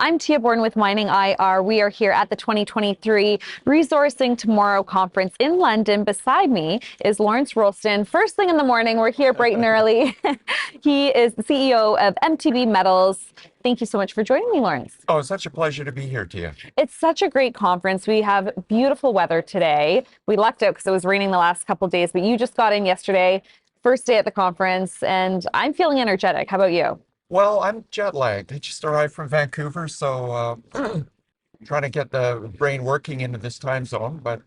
I'm Tia Borden with MiningIR. We are here at the 2023 Resourcing Tomorrow conference in London. Beside me is Lawrence Roulston. First thing in the morning, we're here bright and early. He is the CEO of MTB Metals. Thank you so much for joining me, Lawrence. Oh, it's such a pleasure to be here, Tia. It's such a great conference. We have beautiful weather today. We lucked out because it was raining the last couple of days, but you just got in yesterday, first day at the conference, and I'm feeling energetic. How about you? Well, I'm jet lagged. I just arrived from Vancouver, so trying to get the brain working into this time zone, but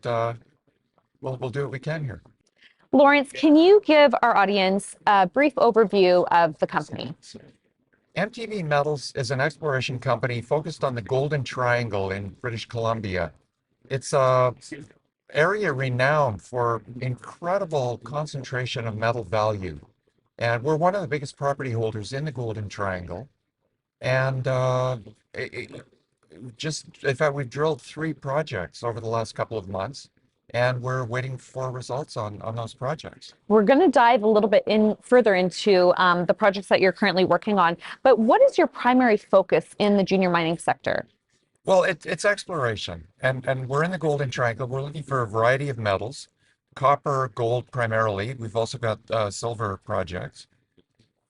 we'll do what we can here. Lawrence, can you give our audience a brief overview of the company? MTB Metals is an exploration company focused on the Golden Triangle in British Columbia. It's a area renowned for incredible concentration of metal value. And we're one of the biggest property holders in the Golden Triangle. And in fact, we've drilled 3 projects over the last couple of months, and we're waiting for results on those projects. We're going to dive a little bit further into the projects that you're currently working on. But what is your primary focus in the junior mining sector? Well, it's exploration, and we're in the Golden Triangle. We're looking for a variety of metals. Copper, gold primarily. We've also got silver projects.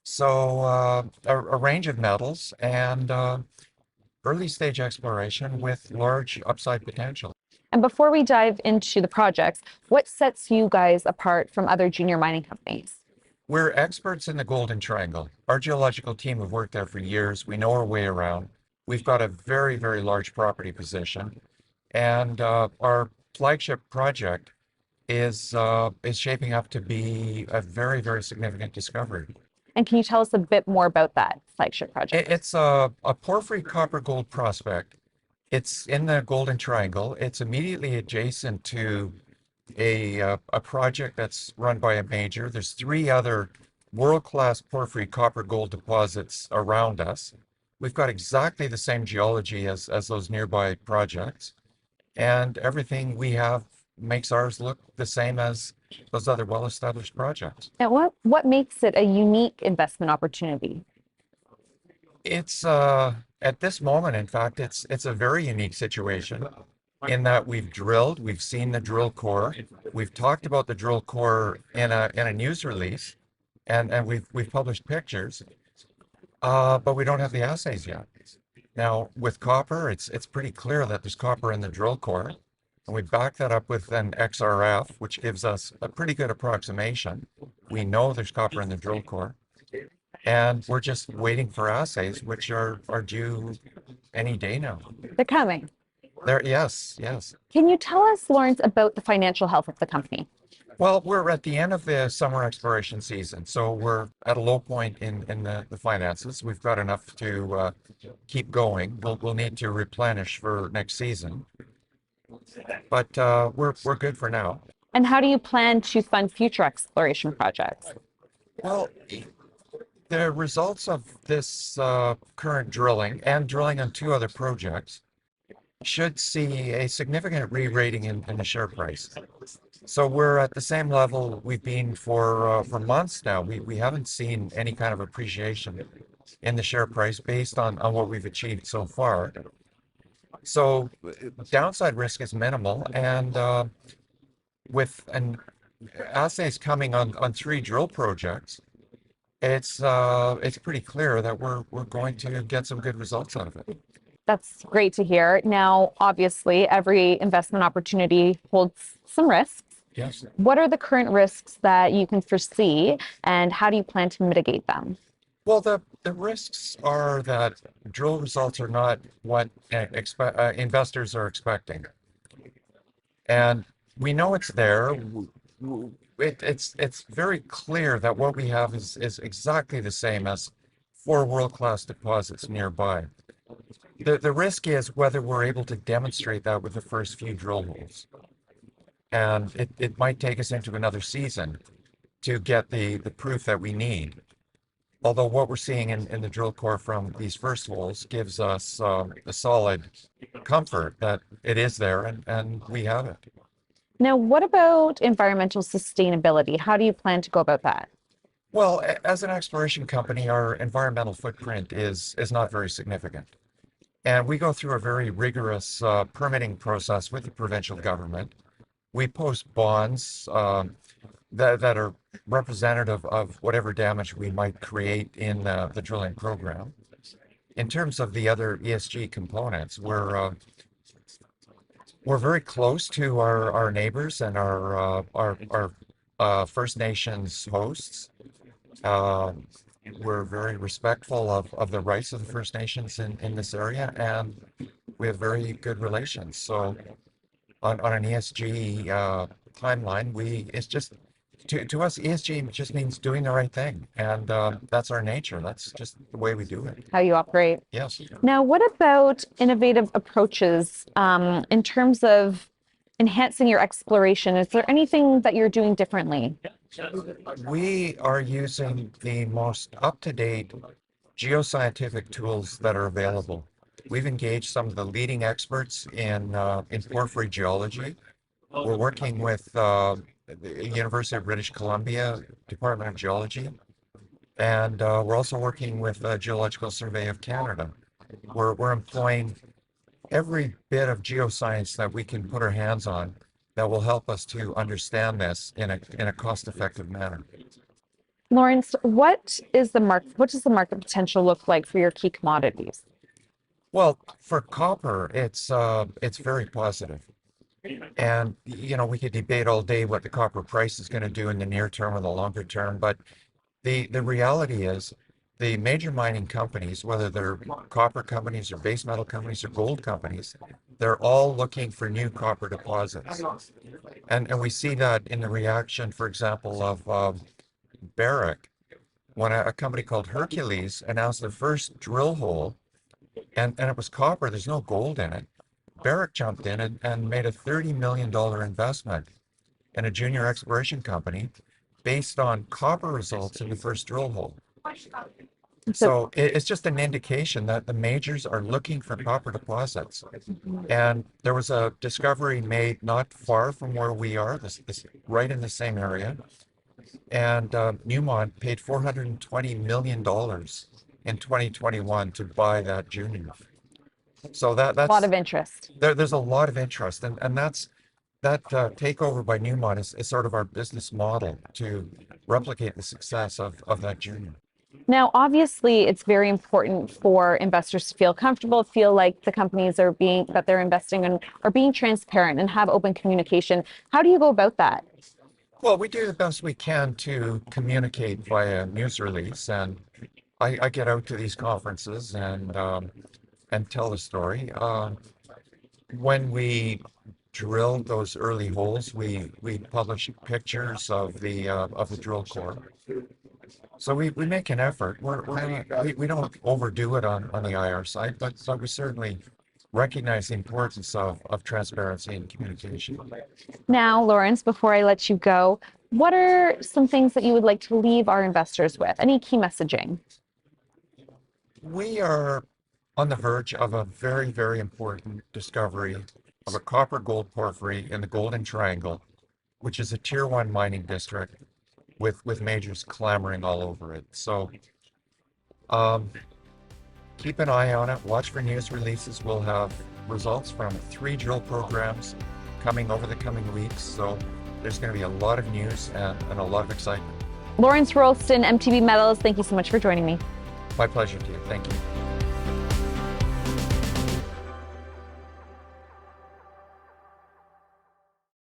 So a range of metals and early stage exploration with large upside potential. And before we dive into the projects, what sets you guys apart from other junior mining companies? We're experts in the Golden Triangle. Our geological team have worked there for years. We know our way around. We've got a very, very large property position. And our flagship project is shaping up to be a very, very significant discovery. And can you tell us a bit more about that flagship project? It's a porphyry copper gold prospect. It's in the Golden Triangle. It's immediately adjacent to a project that's run by a major. There's 3 other world-class porphyry copper gold deposits around us. We've got exactly the same geology as those nearby projects, and everything we have makes ours look the same as those other well-established projects. Now, what makes it a unique investment opportunity? It's at this moment, in fact, it's a very unique situation in that we've seen the drill core, we've talked about the drill core in a news release, and we've published pictures, but we don't have the assays yet. Now, with copper, it's pretty clear that there's copper in the drill core. And we back that up with an XRF, which gives us a pretty good approximation. We know there's copper in the drill core, and we're just waiting for assays, which are due any day now. They're coming. Yes. Can you tell us, Lawrence, about the financial health of the company? Well, we're at the end of the summer exploration season, so we're at a low point in the finances. We've got enough to keep going. We'll need to replenish for next season. But we're good for now. And how do you plan to fund future exploration projects? Well, the results of this current drilling and drilling on 2 other projects should see a significant re-rating in the share price. So we're at the same level we've been for months now. We haven't seen any kind of appreciation in the share price based on what we've achieved so far. So downside risk is minimal, and with assays coming on 3 drill projects, it's pretty clear that we're going to get some good results out of it. That's great to hear. Now, obviously, every investment opportunity holds some risks. Yes. What are the current risks that you can foresee, and how do you plan to mitigate them? Well, the risks are that drill results are not what investors are expecting. And we know it's there. It's very clear that what we have is exactly the same as 4 world-class deposits nearby. The risk is whether we're able to demonstrate that with the first few drill holes. And it might take us into another season to get the proof that we need. Although what we're seeing in the drill core from these first holes gives us a solid comfort that it is there and we have it. Now, what about environmental sustainability? How do you plan to go about that? Well, as an exploration company, our environmental footprint is not very significant. And we go through a very rigorous permitting process with the provincial government. We post bonds that are representative of whatever damage we might create in the drilling program. In terms of the other ESG components, we're very close to our neighbors and our First Nations hosts. We're very respectful of the rights of the First Nations in this area, and we have very good relations. So on an ESG timeline, it's just to us, ESG just means doing the right thing, and that's our nature. That's just the way we do it. How you operate. Yes. Now, what about innovative approaches in terms of enhancing your exploration? Is there anything that you're doing differently? We are using the most up-to-date geoscientific tools that are available. We've engaged some of the leading experts in porphyry geology. We're working with the University of British Columbia Department of Geology, and we're also working with Geological Survey of Canada. We're employing every bit of geoscience that we can put our hands on that will help us to understand this in a cost-effective manner. Lawrence, what does the market potential look like for your key commodities? Well, for copper, it's very positive. And we could debate all day what the copper price is going to do in the near term or the longer term, but the reality is the major mining companies, whether they're copper companies or base metal companies or gold companies, they're all looking for new copper deposits. And we see that in the reaction, for example, of Barrick, when a company called Hercules announced the first drill hole, and it was copper, there's no gold in it. Barrick jumped in and made a $30 million investment in a junior exploration company based on copper results in the first drill hole. So it's just an indication that the majors are looking for copper deposits. And there was a discovery made not far from where we are, this right in the same area. And Newmont paid $420 million in 2021 to buy that junior. So that's a lot of interest. There's a lot of interest, and that takeover by Newmont is sort of our business model to replicate the success of that junior. Now, obviously, it's very important for investors to feel comfortable, feel like the companies that they're investing in are being transparent and have open communication. How do you go about that? Well, we do the best we can to communicate via news release, and I get out to these conferences and tell the story. When we drill those early holes, we publish pictures of the drill core. So we make an effort. We don't overdo it on the IR side, but we certainly recognize the importance of transparency and communication. Now, Lawrence, before I let you go, what are some things that you would like to leave our investors with? Any key messaging? We are on the verge of a very, very important discovery of a copper gold porphyry in the Golden Triangle, which is a tier 1 mining district with majors clamoring all over it. So keep an eye on it, watch for news releases. We'll have results from 3 drill programs coming over the coming weeks. So there's going to be a lot of news and a lot of excitement. Lawrence Roulston, MTB Metals, thank you so much for joining me. My pleasure, dear. Thank you.